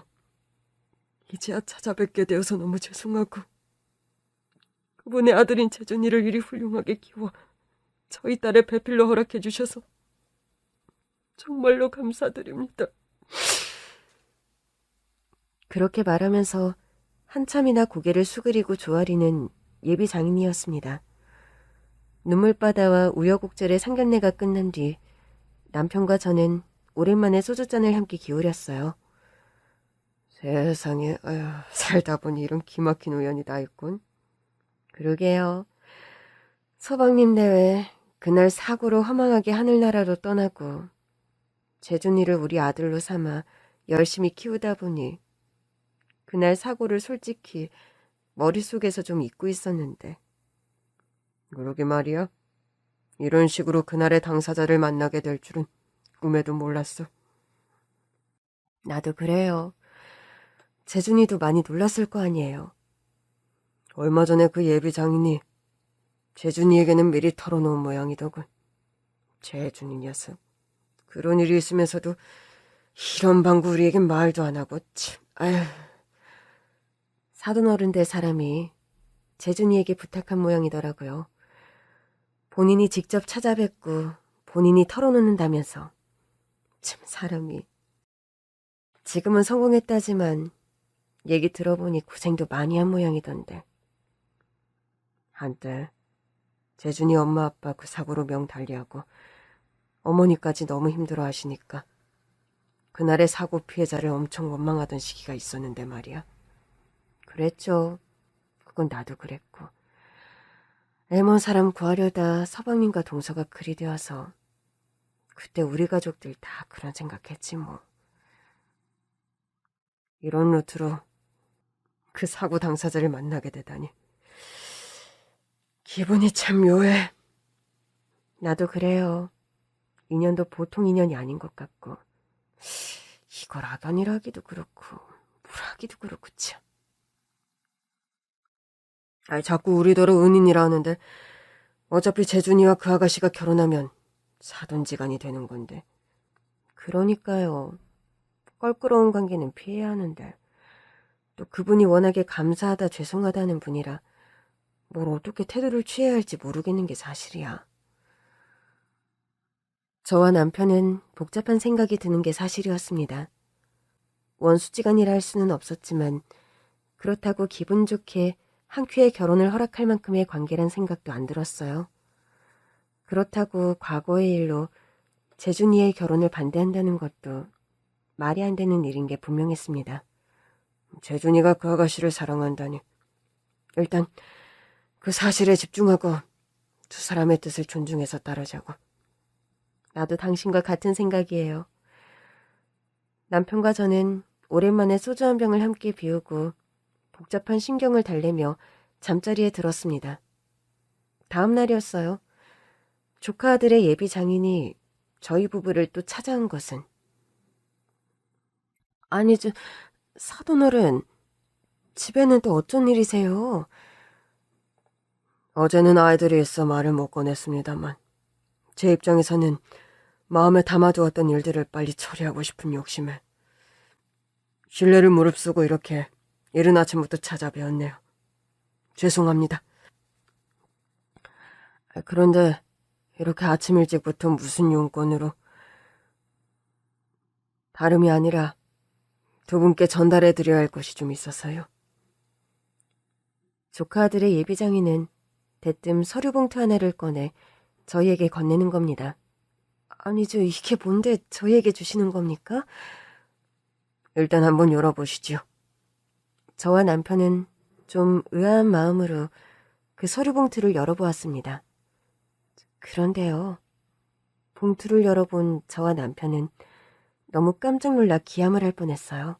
이제야 찾아뵙게 되어서 너무 죄송하고 그분의 아들인 재준이를 이리 훌륭하게 키워 저희 딸의 배필로 허락해 주셔서 정말로 감사드립니다. 그렇게 말하면서 한참이나 고개를 수그리고 조아리는 예비 장인이었습니다. 눈물바다와 우여곡절의 상견례가 끝난 뒤 남편과 저는 오랜만에 소주잔을 함께 기울였어요. 세상에, 살다 보니 이런 기막힌 우연이 다 있군. 그러게요. 서방님 내외 그날 사고로 허망하게 하늘나라로 떠나고 재준이를 우리 아들로 삼아 열심히 키우다 보니 그날 사고를 솔직히 머릿속에서 좀 잊고 있었는데. 그러게 말이야. 이런 식으로 그날의 당사자를 만나게 될 줄은 꿈에도 몰랐어. 나도 그래요. 재준이도 많이 놀랐을 거 아니에요. 얼마 전에 그 예비 장인이 재준이에게는 미리 털어놓은 모양이더군. 재준이 녀석. 그런 일이 있으면서도 이런 방구 우리에겐 말도 안 하고 참. 아휴. 사돈어른 될 사람이 재준이에게 부탁한 모양이더라고요. 본인이 직접 찾아뵙고 본인이 털어놓는다면서. 참 사람이. 지금은 성공했다지만 얘기 들어보니 고생도 많이 한 모양이던데. 한때 재준이 엄마 아빠 그 사고로 명 달리하고 어머니까지 너무 힘들어 하시니까 그날의 사고 피해자를 엄청 원망하던 시기가 있었는데 말이야. 그랬죠. 그건 나도 그랬고. 애먼 사람 구하려다 서방님과 동서가 그리 되어서 그때 우리 가족들 다 그런 생각했지 뭐. 이런 루트로 그 사고 당사자를 만나게 되다니. 기분이 참 묘해. 나도 그래요. 인연도 보통 인연이 아닌 것 같고 이걸 악연이라기도 그렇고 물하기도 그렇고 참. 자꾸 우리더러 은인이라 하는데 어차피 재준이와 그 아가씨가 결혼하면 사돈지간이 되는 건데. 그러니까요. 껄끄러운 관계는 피해야 하는데 또 그분이 워낙에 감사하다 죄송하다는 분이라 뭘 어떻게 태도를 취해야 할지 모르겠는 게 사실이야. 저와 남편은 복잡한 생각이 드는 게 사실이었습니다. 원수지간이라 할 수는 없었지만 그렇다고 기분 좋게 한 큐의 결혼을 허락할 만큼의 관계란 생각도 안 들었어요. 그렇다고 과거의 일로 재준이의 결혼을 반대한다는 것도 말이 안 되는 일인 게 분명했습니다. 재준이가 그 아가씨를 사랑한다니. 일단 그 사실에 집중하고 두 사람의 뜻을 존중해서 따르자고. 나도 당신과 같은 생각이에요. 남편과 저는 오랜만에 소주 한 병을 함께 비우고 복잡한 심경을 달래며 잠자리에 들었습니다. 다음 날이었어요. 조카 아들의 예비 장인이 저희 부부를 또 찾아온 것은. 아니, 사돈어른, 집에는 또 어쩐 일이세요? 어제는 아이들이 있어 말을 못 꺼냈습니다만 제 입장에서는 마음에 담아두었던 일들을 빨리 처리하고 싶은 욕심에 신뢰를 무릅쓰고 이렇게 이른 아침부터 찾아뵈었네요. 죄송합니다. 그런데 이렇게 아침 일찍부터 무슨 용건으로? 다름이 아니라 두 분께 전달해드려야 할 것이 좀 있어서요. 조카 아들의 예비장인은 대뜸 서류 봉투 하나를 꺼내 저희에게 건네는 겁니다. 아니죠, 이게 뭔데 저희에게 주시는 겁니까? 일단 한번 열어보시죠. 저와 남편은 좀 의아한 마음으로 그 서류 봉투를 열어보았습니다. 그런데요, 봉투를 열어본 저와 남편은 너무 깜짝 놀라 기함을 할 뻔했어요.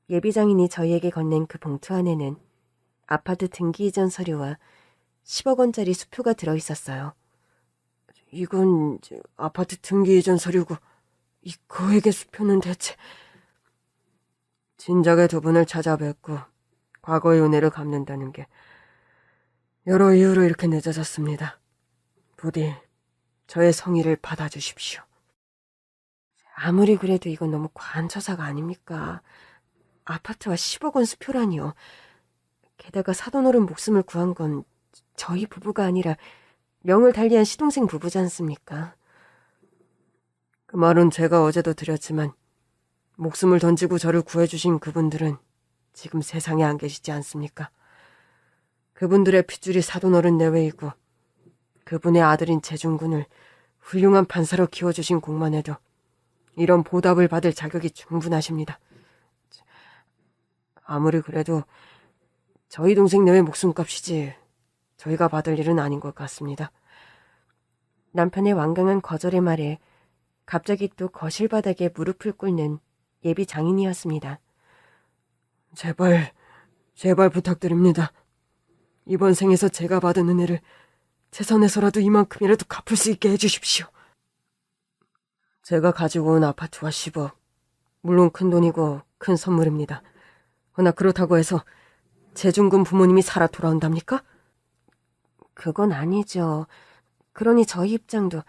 예비장인이 저희에게 건넨 그 봉투 안에는 아파트 등기 이전 서류와 10억 원짜리 수표가 들어있었어요. 이건 아파트 등기 이전 서류고 이 거액의 수표는 대체... 진작에 두 분을 찾아뵙고 과거의 은혜를 갚는다는 게 여러 이유로 이렇게 늦어졌습니다. 부디 저의 성의를 받아주십시오. 아무리 그래도 이건 너무 과한 처사가 아닙니까? 아파트와 10억 원 수표라니요. 게다가 사돈어른 목숨을 구한 건 저희 부부가 아니라 명을 달리한 시동생 부부지 않습니까? 그 말은 제가 어제도 드렸지만 목숨을 던지고 저를 구해주신 그분들은 지금 세상에 안 계시지 않습니까? 그분들의 핏줄이 사돈어른 내외이고 그분의 아들인 재중군을 훌륭한 판사로 키워주신 공만 해도 이런 보답을 받을 자격이 충분하십니다. 아무리 그래도 저희 동생 내외 목숨값이지 저희가 받을 일은 아닌 것 같습니다. 남편의 완강한 거절의 말에 갑자기 또 거실 바닥에 무릎을 꿇는 예비 장인이었습니다. 제발 부탁드립니다. 이번 생에서 제가 받은 은혜를 최선에서라도 이만큼이라도 갚을 수 있게 해주십시오. 제가 가지고 온 아파트와 10억, 물론 큰 돈이고 큰 선물입니다. 허나 그렇다고 해서 재중군 부모님이 살아 돌아온답니까? 그건 아니죠. 그러니 저희 입장도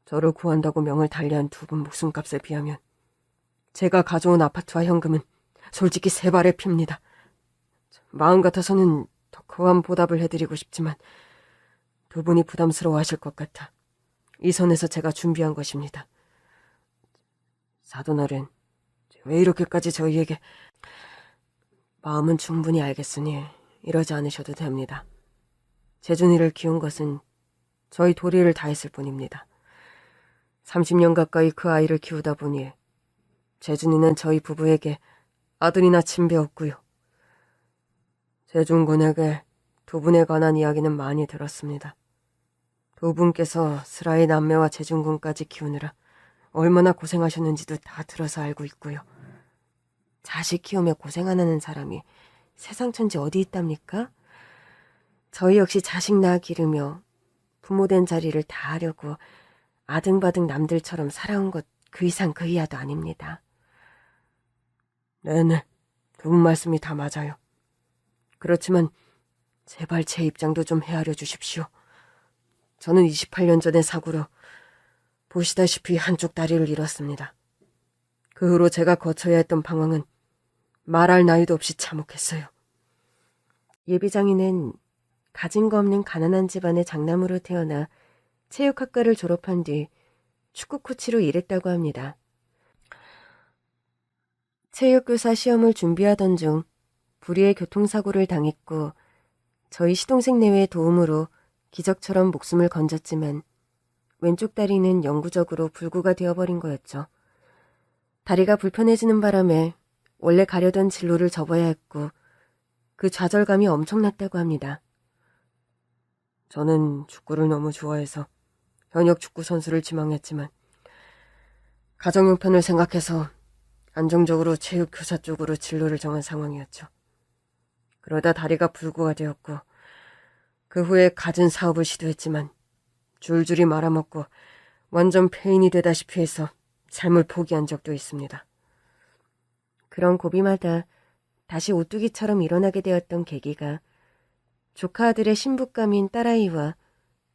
저를 구한다고 명을 달리한 두 분 목숨값에 비하면 제가 가져온 아파트와 현금은 솔직히 세 발의 피입니다. 마음 같아서는 더 거한 보답을 해드리고 싶지만 두 분이 부담스러워하실 것 같아 이 선에서 제가 준비한 것입니다. 사돈어른, 왜 이렇게까지 저희에게... 마음은 충분히 알겠으니 이러지 않으셔도 됩니다. 재준이를 키운 것은 저희 도리를 다했을 뿐입니다. 30년 가까이 그 아이를 키우다 보니 재준이는 저희 부부에게 아들이나 친배였고요. 재중군에게 두 분에 관한 이야기는 많이 들었습니다. 두 분께서 슬아의 남매와 재중군까지 키우느라 얼마나 고생하셨는지도 다 들어서 알고 있고요. 자식 키우며 고생 안 하는 사람이 세상 천지 어디 있답니까? 저희 역시 자식 낳아 기르며 부모된 자리를 다 하려고 아등바등 남들처럼 살아온 것 그 이상 그 이하도 아닙니다. 네네, 두 분 말씀이 다 맞아요. 그렇지만 제발 제 입장도 좀 헤아려 주십시오. 저는 28년 전의 사고로 보시다시피 한쪽 다리를 잃었습니다. 그 후로 제가 거쳐야 했던 방황은 말할 나위도 없이 참혹했어요. 예비장인은 가진 거 없는 가난한 집안의 장남으로 태어나 체육학과를 졸업한 뒤 축구 코치로 일했다고 합니다. 체육교사 시험을 준비하던 중 불의의 교통사고를 당했고 저희 시동생 내외의 도움으로 기적처럼 목숨을 건졌지만 왼쪽 다리는 영구적으로 불구가 되어버린 거였죠. 다리가 불편해지는 바람에 원래 가려던 진로를 접어야 했고 그 좌절감이 엄청났다고 합니다. 저는 축구를 너무 좋아해서 현역 축구 선수를 지망했지만 가정 형편을 생각해서 안정적으로 체육교사 쪽으로 진로를 정한 상황이었죠. 그러다 다리가 불구가 되었고 그 후에 갖은 사업을 시도했지만 줄줄이 말아먹고 완전 폐인이 되다시피 해서 삶을 포기한 적도 있습니다. 그런 고비마다 다시 오뚜기처럼 일어나게 되었던 계기가 조카 아들의 신부감인 딸아이와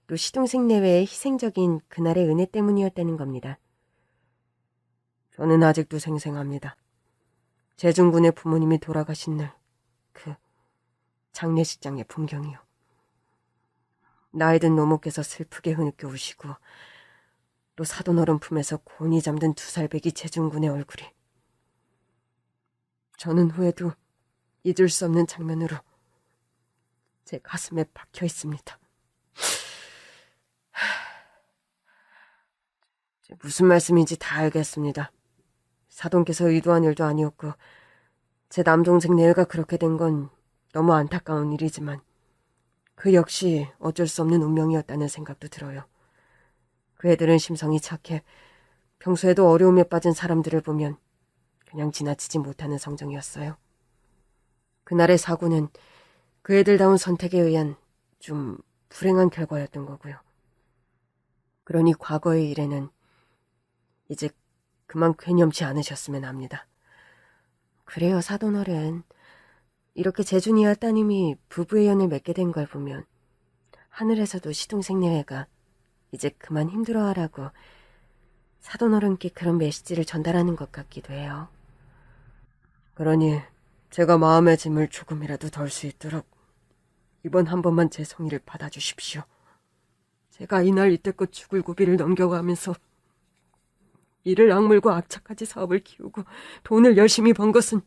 또 시동생 내외의 희생적인 그날의 은혜 때문이었다는 겁니다. 저는 아직도 생생합니다. 재중군의 부모님이 돌아가신 날 그 장례식장의 풍경이요. 나이 든 노모께서 슬프게 흐느껴 우시고 또 사돈어른 품에서 곤히 잠든 2살배기 재중군의 얼굴이 저는 후에도 잊을 수 없는 장면으로 제 가슴에 박혀 있습니다. 무슨 말씀인지 다 알겠습니다. 사돈께서 의도한 일도 아니었고 제 남동생 내외가 그렇게 된 건 너무 안타까운 일이지만 그 역시 어쩔 수 없는 운명이었다는 생각도 들어요. 그 애들은 심성이 착해 평소에도 어려움에 빠진 사람들을 보면 그냥 지나치지 못하는 성정이었어요. 그날의 사고는 그 애들다운 선택에 의한 좀 불행한 결과였던 거고요. 그러니 과거의 일에는 이제 그만 괴념치 않으셨으면 합니다. 그래요, 사돈어른. 이렇게 재준이와 따님이 부부의 연을 맺게 된 걸 보면 하늘에서도 시동생 내외가 이제 그만 힘들어하라고 사돈어른께 그런 메시지를 전달하는 것 같기도 해요. 그러니 제가 마음의 짐을 조금이라도 덜 수 있도록 이번 한 번만 제 성의를 받아주십시오. 제가 이날 이때껏 죽을 고비를 넘겨가면서 이를 악물고 악착같이 사업을 키우고 돈을 열심히 번 것은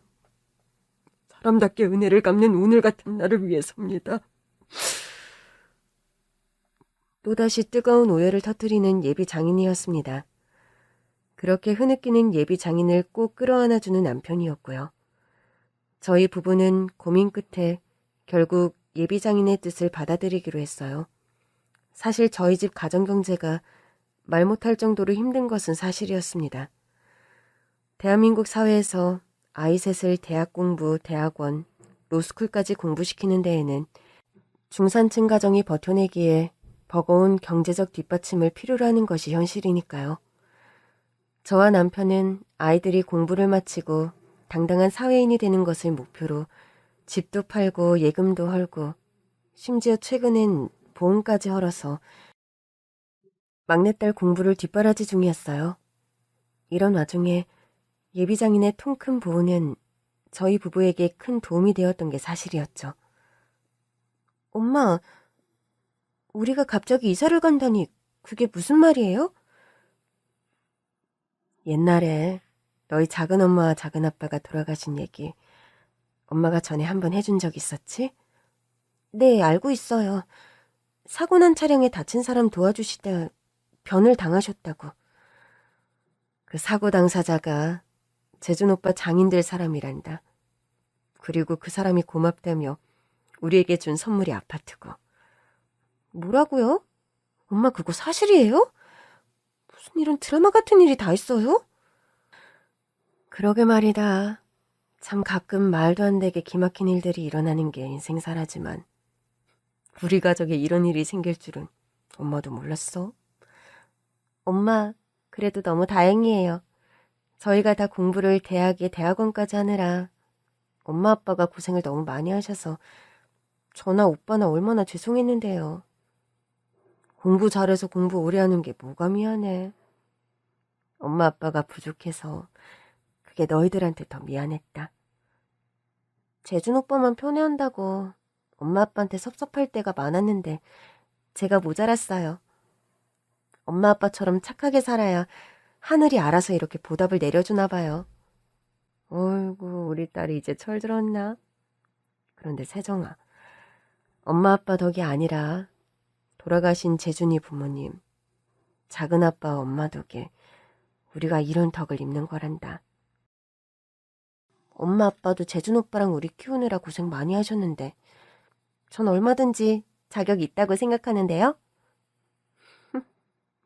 사람답게 은혜를 갚는 오늘 같은 날을 위해서입니다. 또다시 뜨거운 오해를 터뜨리는 예비 장인이었습니다. 그렇게 흐느끼는 예비 장인을 꼭 끌어안아주는 남편이었고요. 저희 부부는 고민 끝에 결국 예비 장인의 뜻을 받아들이기로 했어요. 사실 저희 집 가정경제가 말 못할 정도로 힘든 것은 사실이었습니다. 대한민국 사회에서 아이 셋을 대학 공부, 대학원, 로스쿨까지 공부시키는 데에는 중산층 가정이 버텨내기에 버거운 경제적 뒷받침을 필요로 하는 것이 현실이니까요. 저와 남편은 아이들이 공부를 마치고 당당한 사회인이 되는 것을 목표로 집도 팔고 예금도 헐고 심지어 최근엔 보험까지 헐어서 막내딸 공부를 뒷바라지 중이었어요. 이런 와중에 예비장인의 통 큰 보호는 저희 부부에게 큰 도움이 되었던 게 사실이었죠. 엄마, 우리가 갑자기 이사를 간다니 그게 무슨 말이에요? 옛날에 너희 작은엄마와 작은아빠가 돌아가신 얘기 엄마가 전에 한번 해준 적 있었지? 네, 알고 있어요. 사고 난 차량에 다친 사람 도와주시다 변을 당하셨다고. 그 사고 당사자가 재준 오빠 장인 될 사람이란다. 그리고 그 사람이 고맙다며 우리에게 준 선물이 아파트고. 뭐라고요? 엄마 그거 사실이에요? 무슨 이런 드라마 같은 일이 다 있어요? 그러게 말이다. 참 가끔 말도 안 되게 기막힌 일들이 일어나는 게 인생사라지만 우리 가족에 이런 일이 생길 줄은 엄마도 몰랐어. 엄마, 그래도 너무 다행이에요. 저희가 다 공부를 대학에 대학원까지 하느라 엄마 아빠가 고생을 너무 많이 하셔서 저나 오빠나 얼마나 죄송했는데요. 공부 잘해서 공부 오래 하는 게 뭐가 미안해. 엄마 아빠가 부족해서 그게 너희들한테 더 미안했다. 재준 오빠만 편애한다고 엄마 아빠한테 섭섭할 때가 많았는데 제가 모자랐어요. 엄마 아빠처럼 착하게 살아야 하늘이 알아서 이렇게 보답을 내려주나 봐요. 어이구, 우리 딸이 이제 철들었나? 그런데 세정아, 엄마 아빠 덕이 아니라 돌아가신 재준이 부모님, 작은아빠 엄마 덕에 우리가 이런 덕을 입는 거란다. 엄마 아빠도 재준 오빠랑 우리 키우느라 고생 많이 하셨는데 전 얼마든지 자격 있다고 생각하는데요.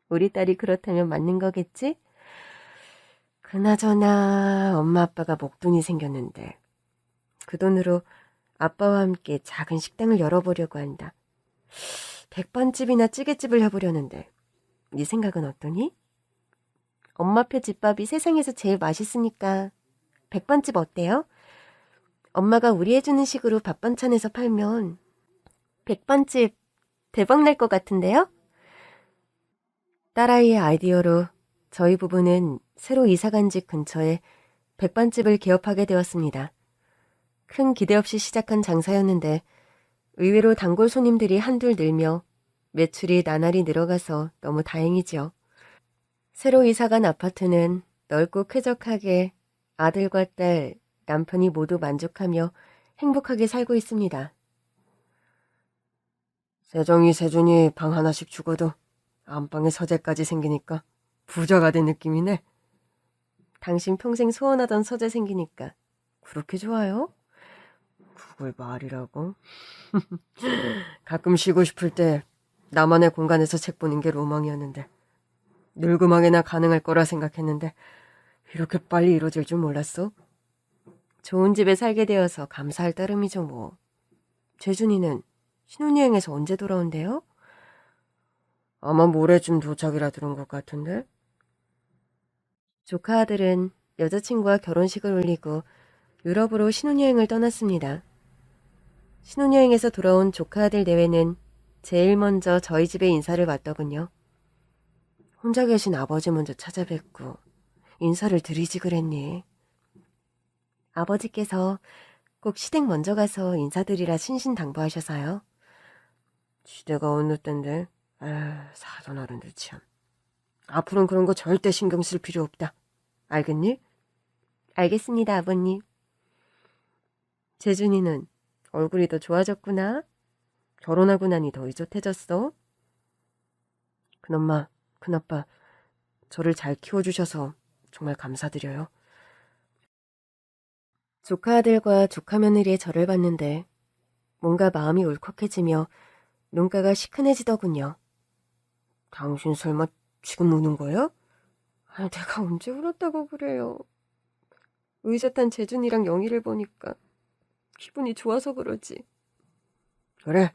우리 딸이 그렇다면 맞는 거겠지? 그나저나 엄마 아빠가 목돈이 생겼는데 그 돈으로 아빠와 함께 작은 식당을 열어보려고 한다. 백반집이나 찌개집을 해보려는데 네 생각은 어떠니? 엄마표 집밥이 세상에서 제일 맛있으니까 백반집 어때요? 엄마가 우리 해주는 식으로 밥 반찬해서 팔면 백반집 대박 날 것 같은데요? 딸아이의 아이디어로 저희 부부는 새로 이사간 집 근처에 백반집을 개업하게 되었습니다. 큰 기대 없이 시작한 장사였는데 의외로 단골 손님들이 한둘 늘며 매출이 나날이 늘어가서 너무 다행이지요. 새로 이사간 아파트는 넓고 쾌적하게 아들과 딸, 남편이 모두 만족하며 행복하게 살고 있습니다. 세정이, 세준이 방 하나씩 주고도 안방에 서재까지 생기니까 부자가 된 느낌이네. 당신 평생 소원하던 서재 생기니까 그렇게 좋아요? 그걸 말이라고? 가끔 쉬고 싶을 때 나만의 공간에서 책 보는 게 로망이었는데 늙음하게나 가능할 거라 생각했는데 이렇게 빨리 이루어질 줄 몰랐어. 좋은 집에 살게 되어서 감사할 따름이죠 뭐. 재준이는 신혼여행에서 언제 돌아온대요? 아마 모레쯤 도착이라 들은 것 같은데? 조카 아들은 여자친구와 결혼식을 올리고 유럽으로 신혼여행을 떠났습니다. 신혼여행에서 돌아온 조카 아들 내외는 제일 먼저 저희 집에 인사를 왔더군요. 혼자 계신 아버지 먼저 찾아뵙고 인사를 드리지 그랬니? 아버지께서 꼭 시댁 먼저 가서 인사드리라 신신당부하셔서요. 시대가 어느 때인데? 사돈 어른들 참. 앞으로는 그런 거 절대 신경 쓸 필요 없다. 알겠니? 알겠습니다, 아버님. 재준이는 얼굴이 더 좋아졌구나. 결혼하고 나니 더 의젓해졌어. 큰엄마, 큰아빠, 저를 잘 키워주셔서 정말 감사드려요. 조카 아들과 조카 며느리의 절을 봤는데 뭔가 마음이 울컥해지며 눈가가 시큰해지더군요. 당신 설마 지금 우는 거야? 내가 언제 울었다고 그래요. 의젓한 재준이랑 영희를 보니까 기분이 좋아서 그러지. 그래,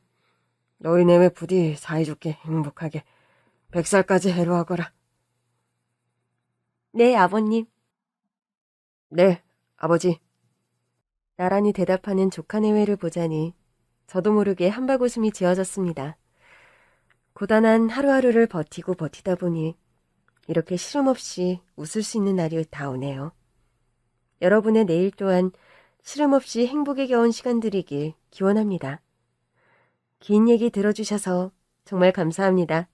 너희 내외 부디 사이좋게 행복하게 100살까지 해로하거라. 네, 아버님. 네, 아버지. 나란히 대답하는 조카 내외를 보자니 저도 모르게 한바구음이 지어졌습니다. 고단한 하루하루를 버티고 버티다 보니 이렇게 시름 없이 웃을 수 있는 날이 다 오네요. 여러분의 내일 또한 시름 없이 행복에 겨운 시간들이길 기원합니다. 긴 얘기 들어주셔서 정말 감사합니다.